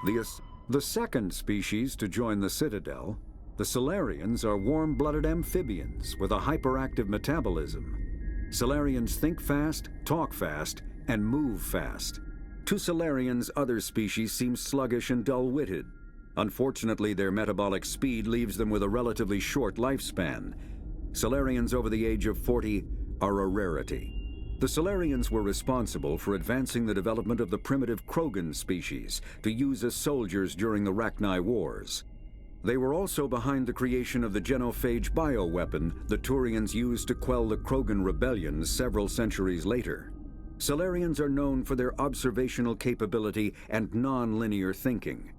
The second species to join the Citadel, the Salarians, are warm-blooded amphibians with a hyperactive metabolism. Salarians think fast, talk fast, and move fast. To Salarians, other species seem sluggish and dull-witted. Unfortunately, their metabolic speed leaves them with a relatively short lifespan. Salarians over the age of 40 are a rarity. The Salarians were responsible for advancing the development of the primitive Krogan species to use as soldiers during the Rachni Wars. They were also behind the creation of the genophage bioweapon the Turians used to quell the Krogan rebellions several centuries later. Salarians are known for their observational capability and non-linear thinking.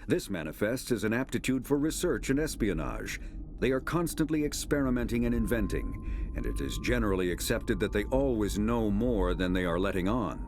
This manifests as an aptitude for research and espionage. They are constantly experimenting and inventing, and it is generally accepted that they always know more than they are letting on.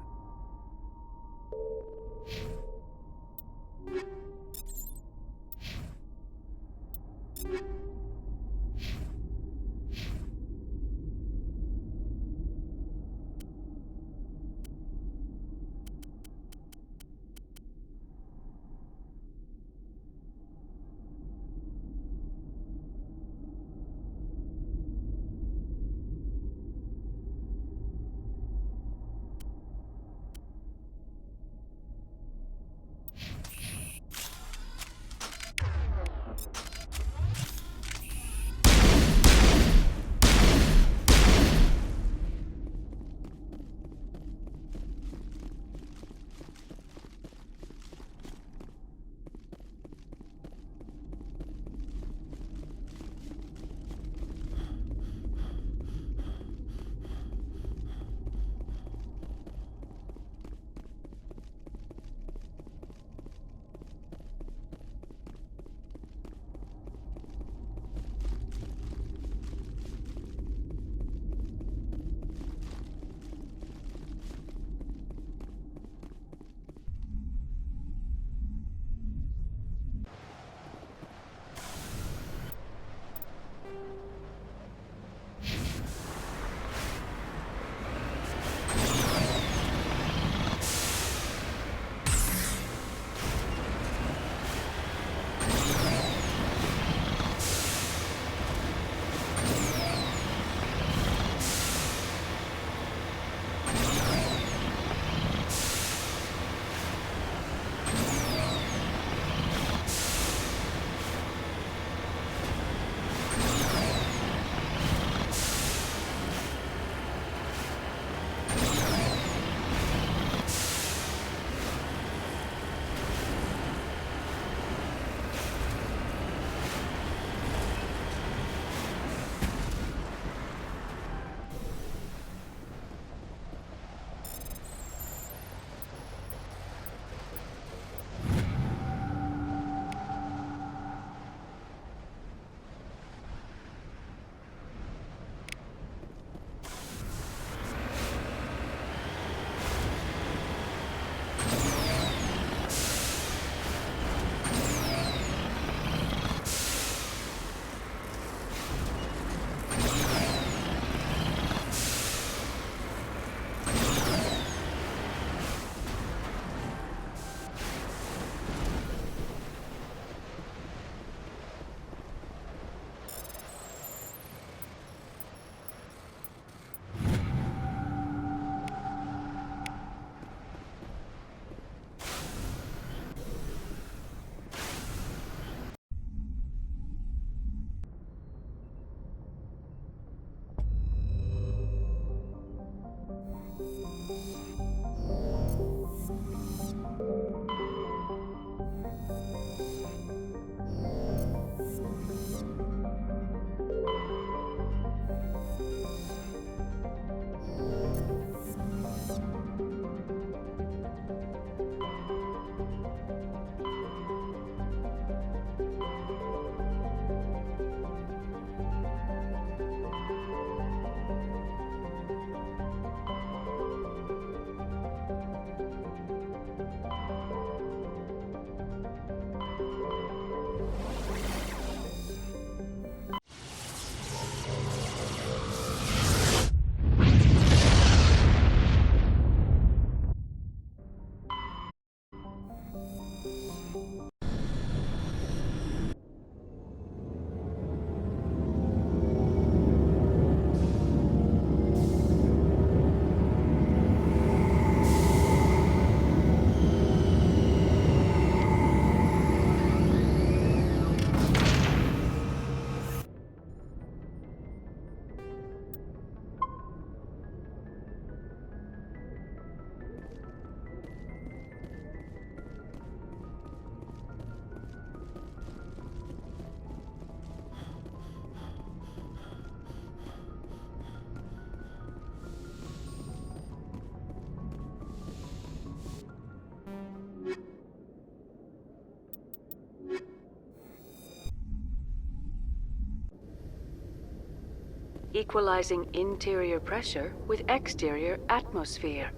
equalizing interior pressure with exterior atmosphere.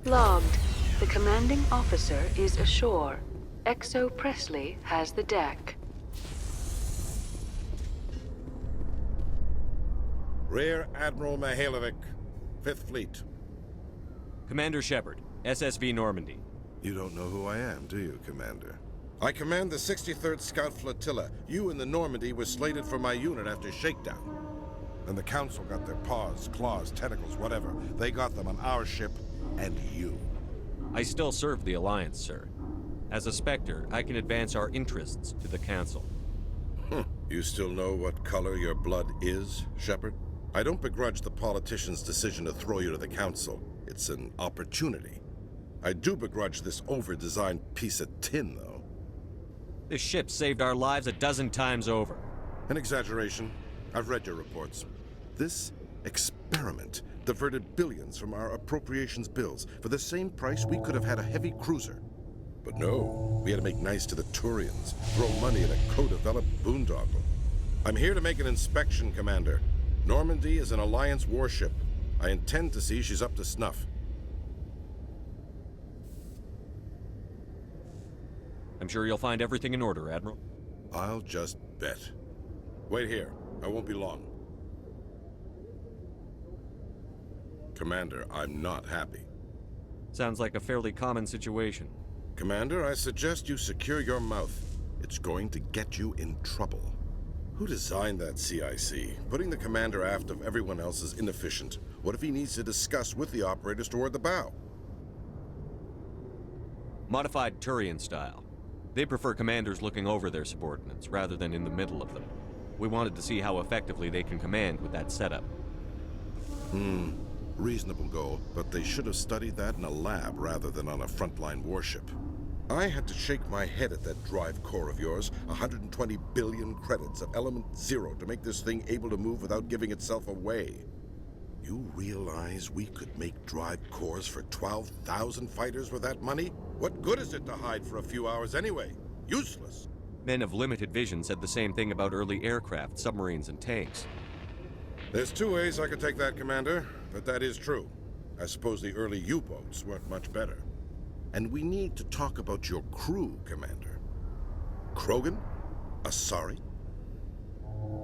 Logged. The commanding officer is ashore. Exo Presley has the deck. Rear Admiral Mihailovic, 5th Fleet. Commander Shepard, SSV Normandy. You don't know who I am, do you, Commander? I command the 63rd Scout Flotilla. You and the Normandy were slated for my unit after shakedown. And the Council got their paws, claws, tentacles, whatever. They got them on our ship, and you. I still serve the Alliance, sir. As a Spectre, I can advance our interests to the Council. You still know what color your blood is, Shepard? I don't begrudge the politician's decision to throw you to the Council. It's an opportunity. I do begrudge this over-designed piece of tin, though. This ship saved our lives a dozen times over. An exaggeration. I've read your reports. This experiment diverted billions from our appropriations bills. For the same price, we could have had a heavy cruiser. But no, we had to make nice to the Turians, throw money at a co-developed boondoggle. I'm here to make an inspection, Commander. Normandy is an Alliance warship. I intend to see she's up to snuff. I'm sure you'll find everything in order, Admiral. I'll just bet. Wait here. I won't be long. Commander, I'm not happy. Sounds like a fairly common situation. Commander, I suggest you secure your mouth. It's going to get you in trouble. Who designed that CIC? Putting the commander aft of everyone else is inefficient. What if he needs to discuss with the operators toward the bow? Modified Turian style. They prefer commanders looking over their subordinates, rather than in the middle of them. We wanted to see how effectively they can command with that setup. Reasonable goal, but they should have studied that in a lab rather than on a frontline warship. I had to shake my head at that drive core of yours. 120 billion credits of element 0 to make this thing able to move without giving itself away. You realize we could make drive cores for 12,000 fighters with that money? What good is it to hide for a few hours anyway? Useless. Men of limited vision said the same thing about early aircraft, submarines, and tanks. There's two ways I could take that, Commander, but that is true. I suppose the early U-boats weren't much better. And we need to talk about your crew, Commander. Krogan? Asari?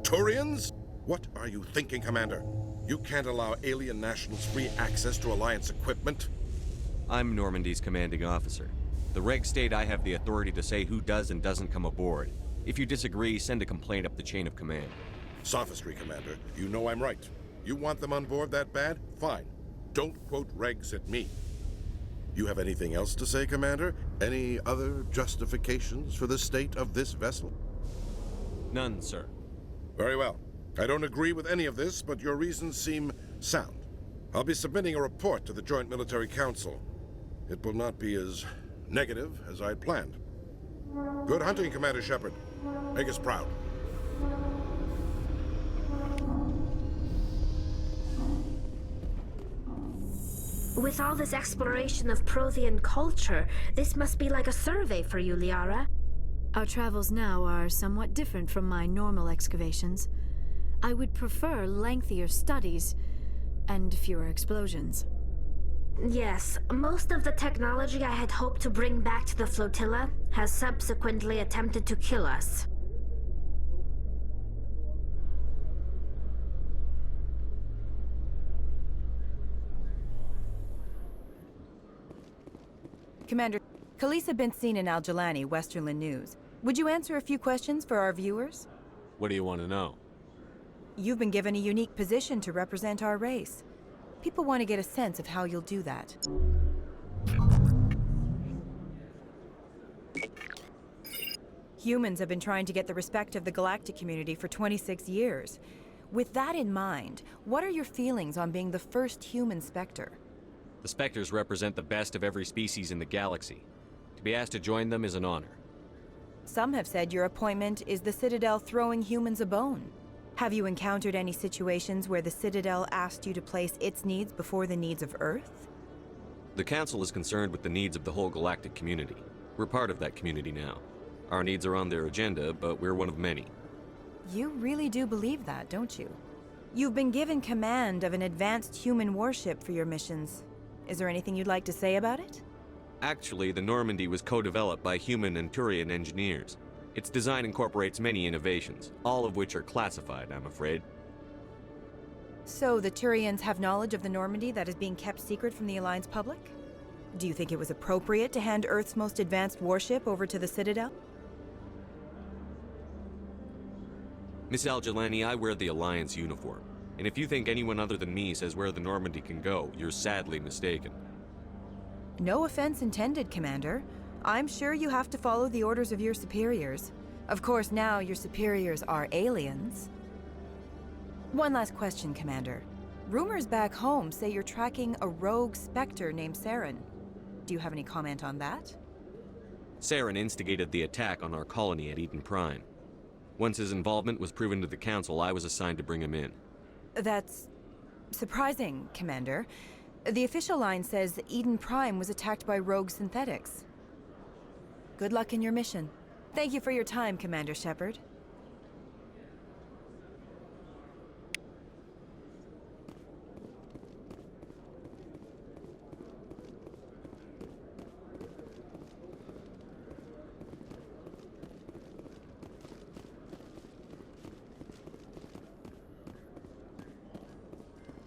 Turians? What are you thinking, Commander? You can't allow alien nationals free access to Alliance equipment. I'm Normandy's commanding officer. The regs state I have the authority to say who does and doesn't come aboard. If you disagree, send a complaint up the chain of command. Sophistry, Commander. You know I'm right. You want them on board that bad? Fine. Don't quote regs at me. You have anything else to say, Commander? Any other justifications for the state of this vessel? None, sir. Very well. I don't agree with any of this, but your reasons seem sound. I'll be submitting a report to the Joint Military Council. It will not be as negative as I planned. Good hunting, Commander Shepard. Make us proud. With all this exploration of Prothean culture, this must be like a survey for you, Liara. Our travels now are somewhat different from my normal excavations. I would prefer lengthier studies and fewer explosions. Yes, most of the technology I had hoped to bring back to the flotilla has subsequently attempted to kill us. Commander, Khaleesa been seen in Al-Jalani, Westerland News. Would you answer a few questions for our viewers? What do you want to know? You've been given a unique position to represent our race. People want to get a sense of how you'll do that. Humans have been trying to get the respect of the galactic community for 26 years. With that in mind, what are your feelings on being the first human Spectre? The Spectres represent the best of every species in the galaxy. To be asked to join them is an honor. Some have said your appointment is the Citadel throwing humans a bone. Have you encountered any situations where the Citadel asked you to place its needs before the needs of Earth? The Council is concerned with the needs of the whole galactic community. We're part of that community now. Our needs are on their agenda, but we're one of many. You really do believe that, don't you? You've been given command of an advanced human warship for your missions. Is there anything you'd like to say about it? Actually, the Normandy was co-developed by human and Turian engineers. Its design incorporates many innovations, all of which are classified, I'm afraid. So the Turians have knowledge of the Normandy that is being kept secret from the Alliance public? Do you think it was appropriate to hand Earth's most advanced warship over to the Citadel? Miss Al-Jelani, I wear the Alliance uniform. And if you think anyone other than me says where the Normandy can go, you're sadly mistaken. No offense intended, Commander. I'm sure you have to follow the orders of your superiors. Of course, now your superiors are aliens. One last question, Commander. Rumors back home say you're tracking a rogue Spectre named Saren. Do you have any comment on that? Saren instigated the attack on our colony at Eden Prime. Once his involvement was proven to the Council, I was assigned to bring him in. That's surprising, Commander. The official line says that Eden Prime was attacked by rogue synthetics. Good luck in your mission. Thank you for your time, Commander Shepard.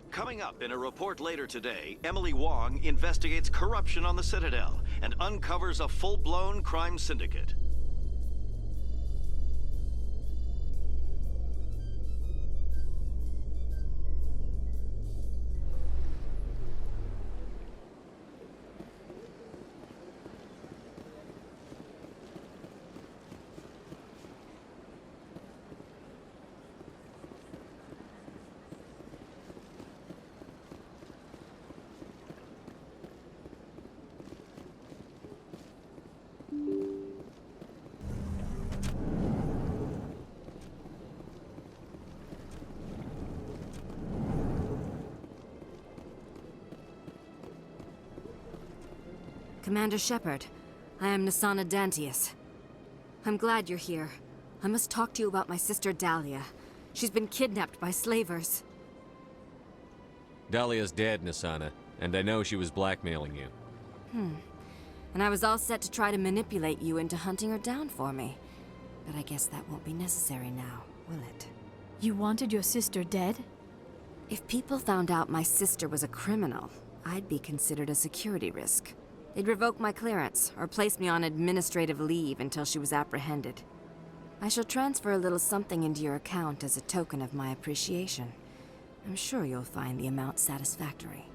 Coming up in a report later today, Emily Wong investigates corruption on the Citadel and uncovers a full-blown crime syndicate. Commander Shepard, I am Nasana Dantius. I'm glad you're here. I must talk to you about my sister Dahlia. She's been kidnapped by slavers. Dahlia's dead, Nasana, and I know she was blackmailing you. And I was all set to try to manipulate you into hunting her down for me. But I guess that won't be necessary now, will it? You wanted your sister dead? If people found out my sister was a criminal, I'd be considered a security risk. They'd revoke my clearance, or place me on administrative leave until she was apprehended. I shall transfer a little something into your account as a token of my appreciation. I'm sure you'll find the amount satisfactory.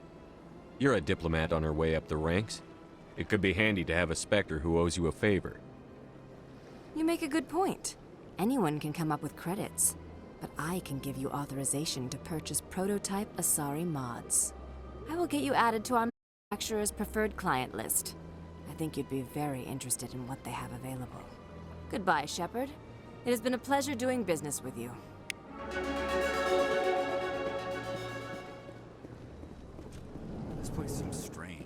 You're a diplomat on her way up the ranks. It could be handy to have a Spectre who owes you a favor. You make a good point. Anyone can come up with credits, but I can give you authorization to purchase prototype Asari mods. I will get you added to our manufacturer's preferred client list. I think you'd be very interested in what they have available. Goodbye, Shepard. It has been a pleasure doing business with you. This place seems strange.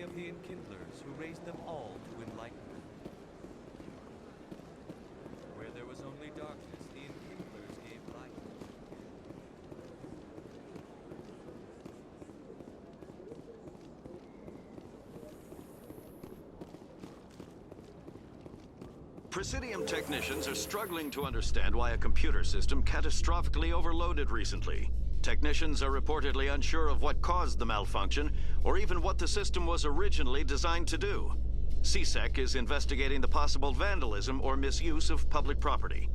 of the enkindlers who raised them all to enlightenment. Where there was only darkness, the enkindlers gave light. Presidium technicians are struggling to understand why a computer system catastrophically overloaded recently. Technicians are reportedly unsure of what caused the malfunction, or even what the system was originally designed to do. CSEC is investigating the possible vandalism or misuse of public property.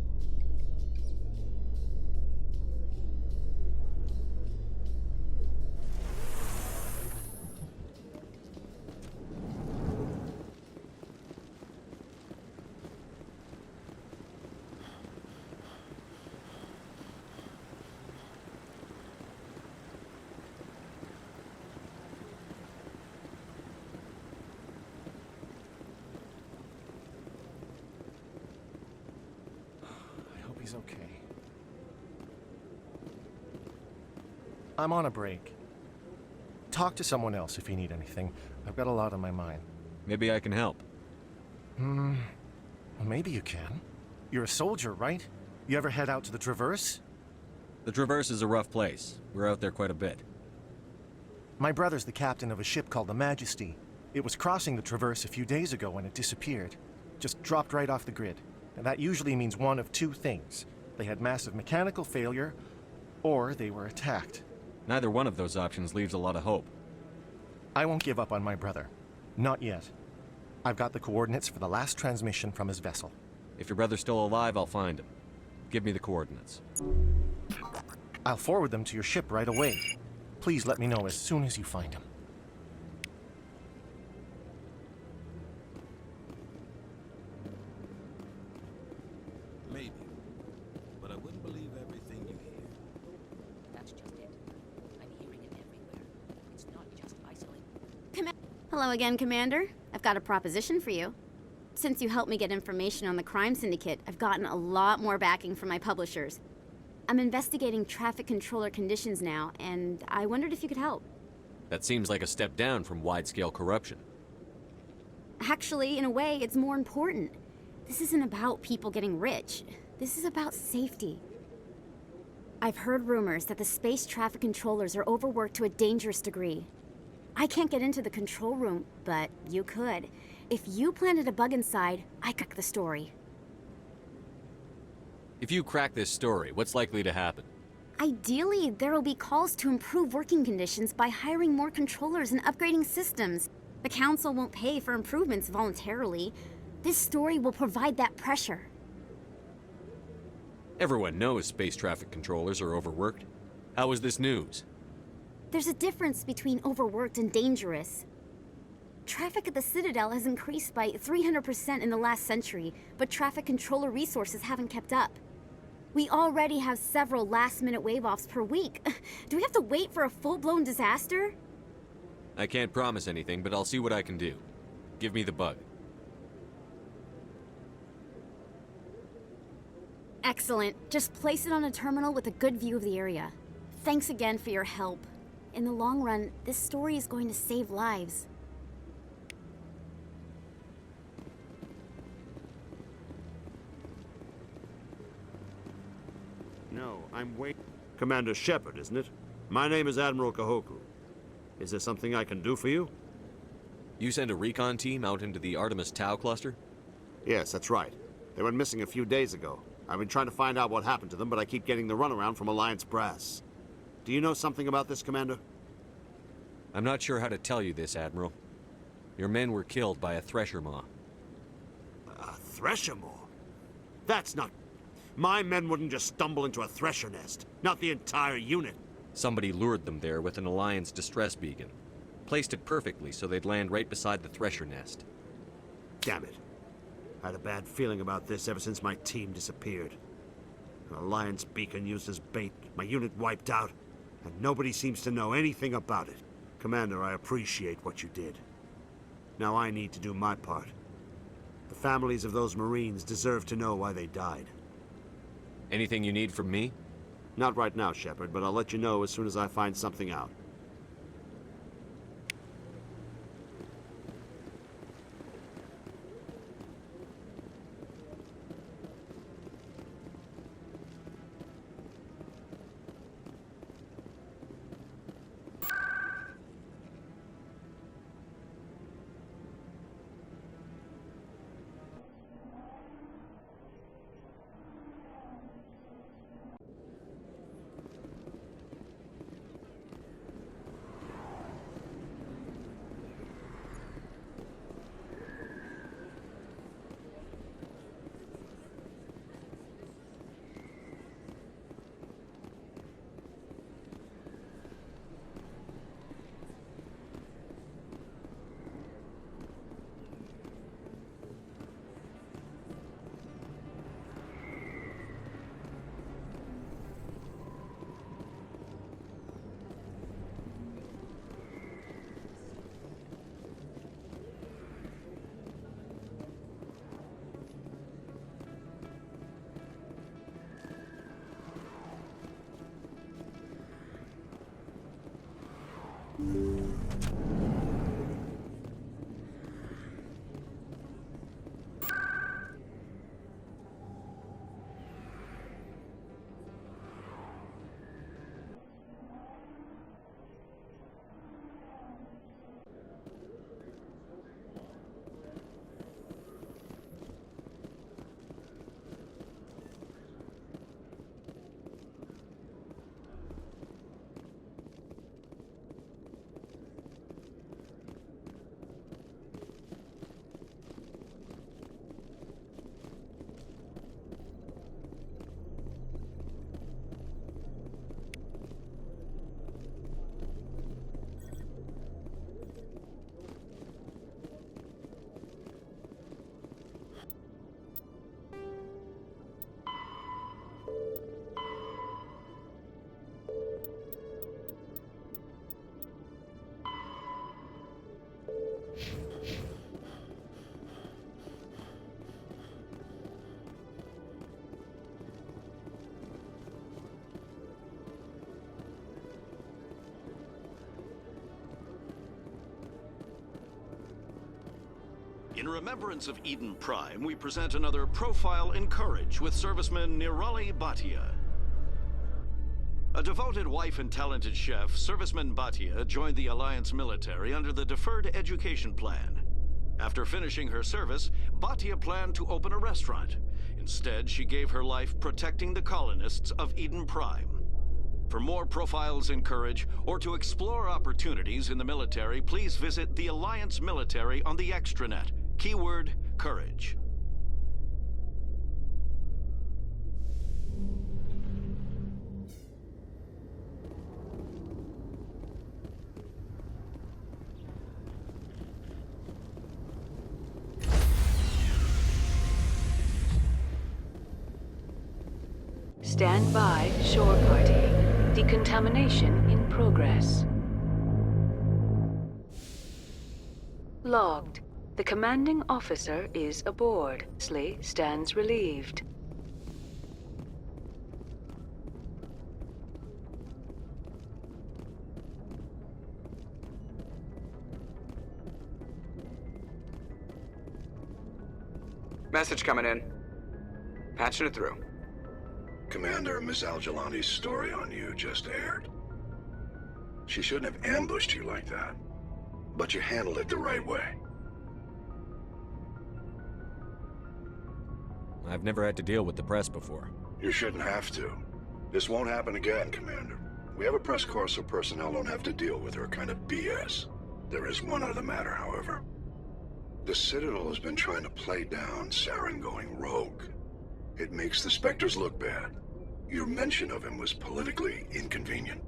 He's okay. I'm on a break. Talk to someone else if you need anything. I've got a lot on my mind. Maybe I can help. Well, maybe you can. You're a soldier, right? You ever head out to the Traverse? The Traverse is a rough place. We're out there quite a bit. My brother's the captain of a ship called the Majesty. It was crossing the Traverse a few days ago when it disappeared. Just dropped right off the grid. And that usually means one of two things. They had massive mechanical failure, or they were attacked. Neither one of those options leaves a lot of hope. I won't give up on my brother. Not yet. I've got the coordinates for the last transmission from his vessel. If your brother's still alive, I'll find him. Give me the coordinates. I'll forward them to your ship right away. Please let me know as soon as you find him. Maybe. But I wouldn't believe everything you hear. That's just it. I'm hearing it everywhere. It's not just isolated. Hello again, Commander. I've got a proposition for you. Since you helped me get information on the crime syndicate, I've gotten a lot more backing from my publishers. I'm investigating traffic controller conditions now, and I wondered if you could help. That seems like a step down from wide-scale corruption. Actually, in a way, it's more important. This isn't about people getting rich. This is about safety. I've heard rumors that the space traffic controllers are overworked to a dangerous degree. I can't get into the control room, but you could. If you planted a bug inside, I could crack the story. If you crack this story, what's likely to happen? Ideally, there will be calls to improve working conditions by hiring more controllers and upgrading systems. The Council won't pay for improvements voluntarily. This story will provide that pressure. Everyone knows space traffic controllers are overworked. How is this news? There's a difference between overworked and dangerous. Traffic at the Citadel has increased by 300% in the last century, but traffic controller resources haven't kept up. We already have several last-minute wave-offs per week. Do we have to wait for a full-blown disaster? I can't promise anything, but I'll see what I can do. Give me the bug. Excellent. Just place it on a terminal with a good view of the area. Thanks again for your help. In the long run, this story is going to save lives. No, I'm waiting. Commander Shepard, isn't it? My name is Admiral Kahoku. Is there something I can do for you? You sent a recon team out into the Artemis Tau cluster? Yes, that's right. They went missing a few days ago. I've been trying to find out what happened to them, but I keep getting the runaround from Alliance brass. Do you know something about this, Commander? I'm not sure how to tell you this, Admiral. Your men were killed by a thresher maw. A thresher maw? That's not... My men wouldn't just stumble into a thresher nest. Not the entire unit. Somebody lured them there with an Alliance distress beacon. Placed it perfectly so they'd land right beside the thresher nest. Damn it. I had a bad feeling about this ever since my team disappeared. An Alliance beacon used as bait, my unit wiped out, and nobody seems to know anything about it. Commander, I appreciate what you did. Now I need to do my part. The families of those Marines deserve to know why they died. Anything you need from me? Not right now, Shepard, but I'll let you know as soon as I find something out. remembrance of Eden Prime, we present another profile in courage with serviceman Nirali Bhatia. A devoted wife and talented chef, Serviceman Bhatia joined the Alliance military under the Deferred Education Plan. After finishing her service, Bhatia planned to open a restaurant. Instead, she gave her life protecting the colonists of Eden Prime. For more profiles in courage, or to explore opportunities in the military, please visit the Alliance military on the extranet. Keyword, courage. Stand by, shore party. Decontamination in progress. Logged. The commanding officer is aboard. Slee stands relieved. Message coming in. Patching it through. Commander, Miss Al-Jalani's story on you just aired. She shouldn't have ambushed you like that. But you handled it the right way. I've never had to deal with the press before. You shouldn't have to. This won't happen again, Commander. We have a press corps so personnel don't have to deal with her kind of BS. There is one other matter, however. The Citadel has been trying to play down Saren going rogue. It makes the Spectres look bad. Your mention of him was politically inconvenient.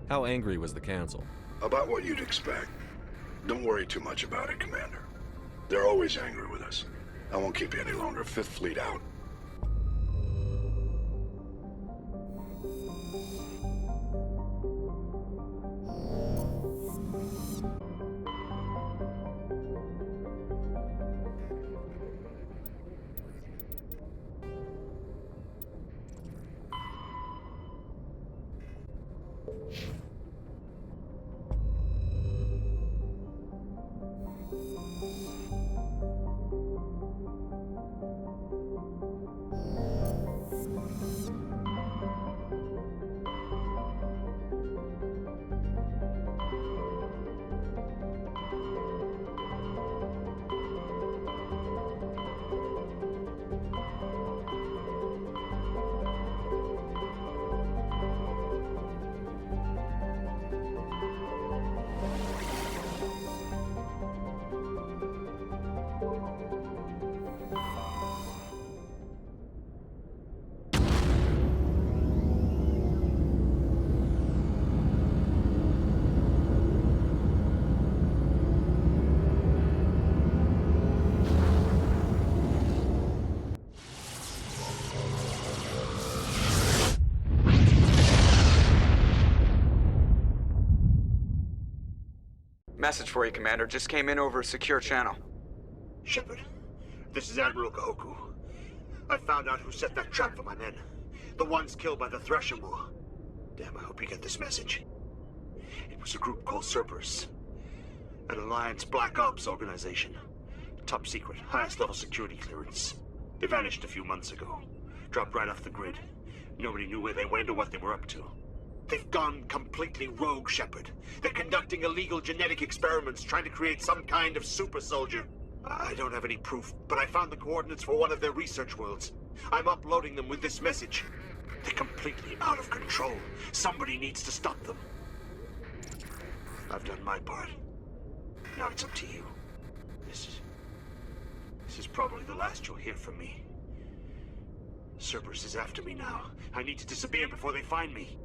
How angry was the Council? About what you'd expect. Don't worry too much about it, Commander. They're always angry with us. I won't keep you any longer. Fifth Fleet out. Message for you, Commander. Just came in over a secure channel. Shepard, this is Admiral Kahoku. I found out who set that trap for my men. The ones killed by the Thresher War. Damn, I hope you get this message. It was a group called Cerberus. An Alliance Black Ops organization. Top secret, highest level security clearance. They vanished a few months ago. Dropped right off the grid. Nobody knew where they went or what they were up to. They've gone completely rogue, Shepard. They're conducting illegal genetic experiments, trying to create some kind of super soldier. I don't have any proof, but I found the coordinates for one of their research worlds. I'm uploading them with this message. They're completely out of control. Somebody needs to stop them. I've done my part. Now it's up to you. This is probably the last you'll hear from me. Cerberus is after me now. I need to disappear before they find me.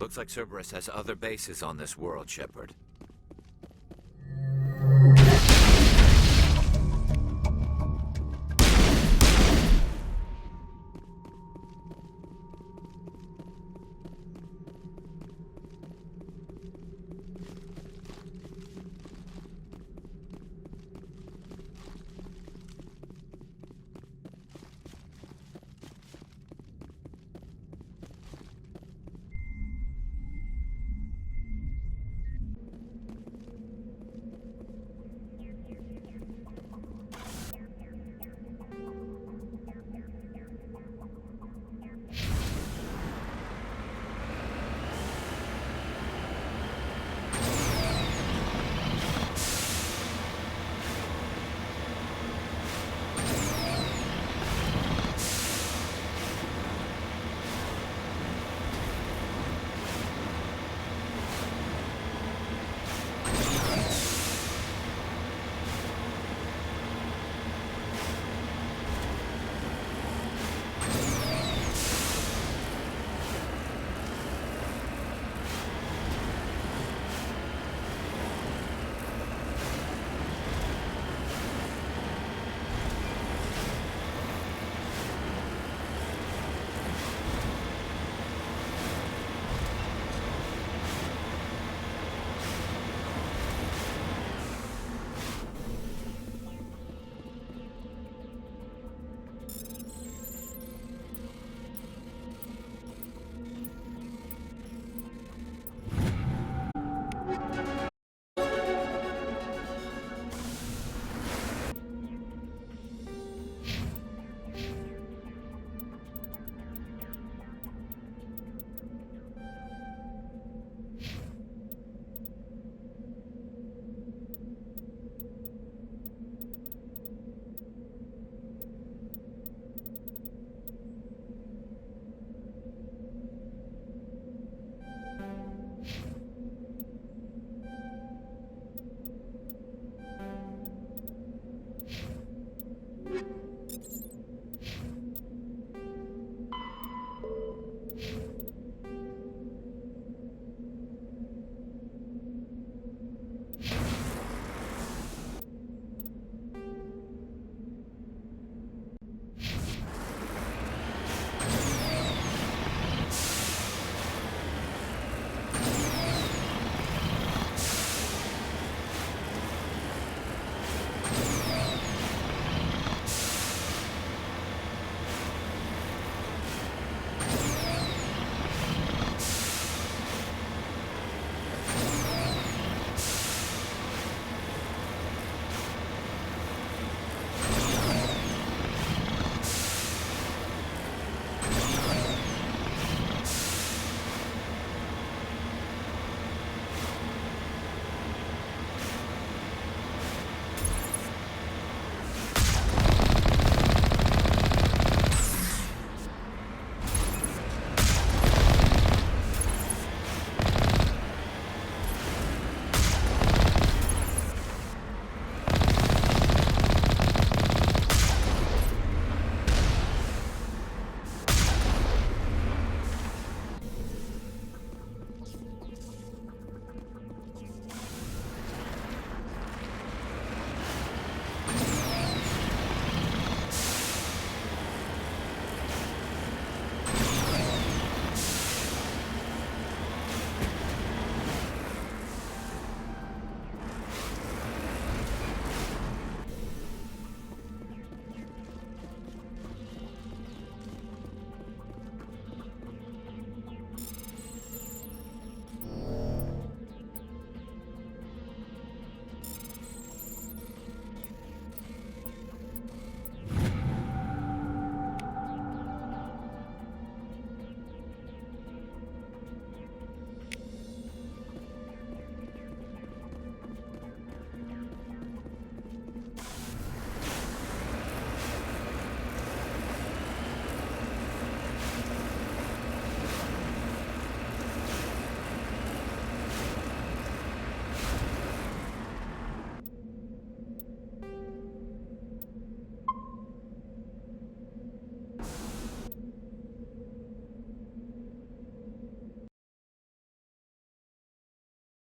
Looks like Cerberus has other bases on this world, Shepard.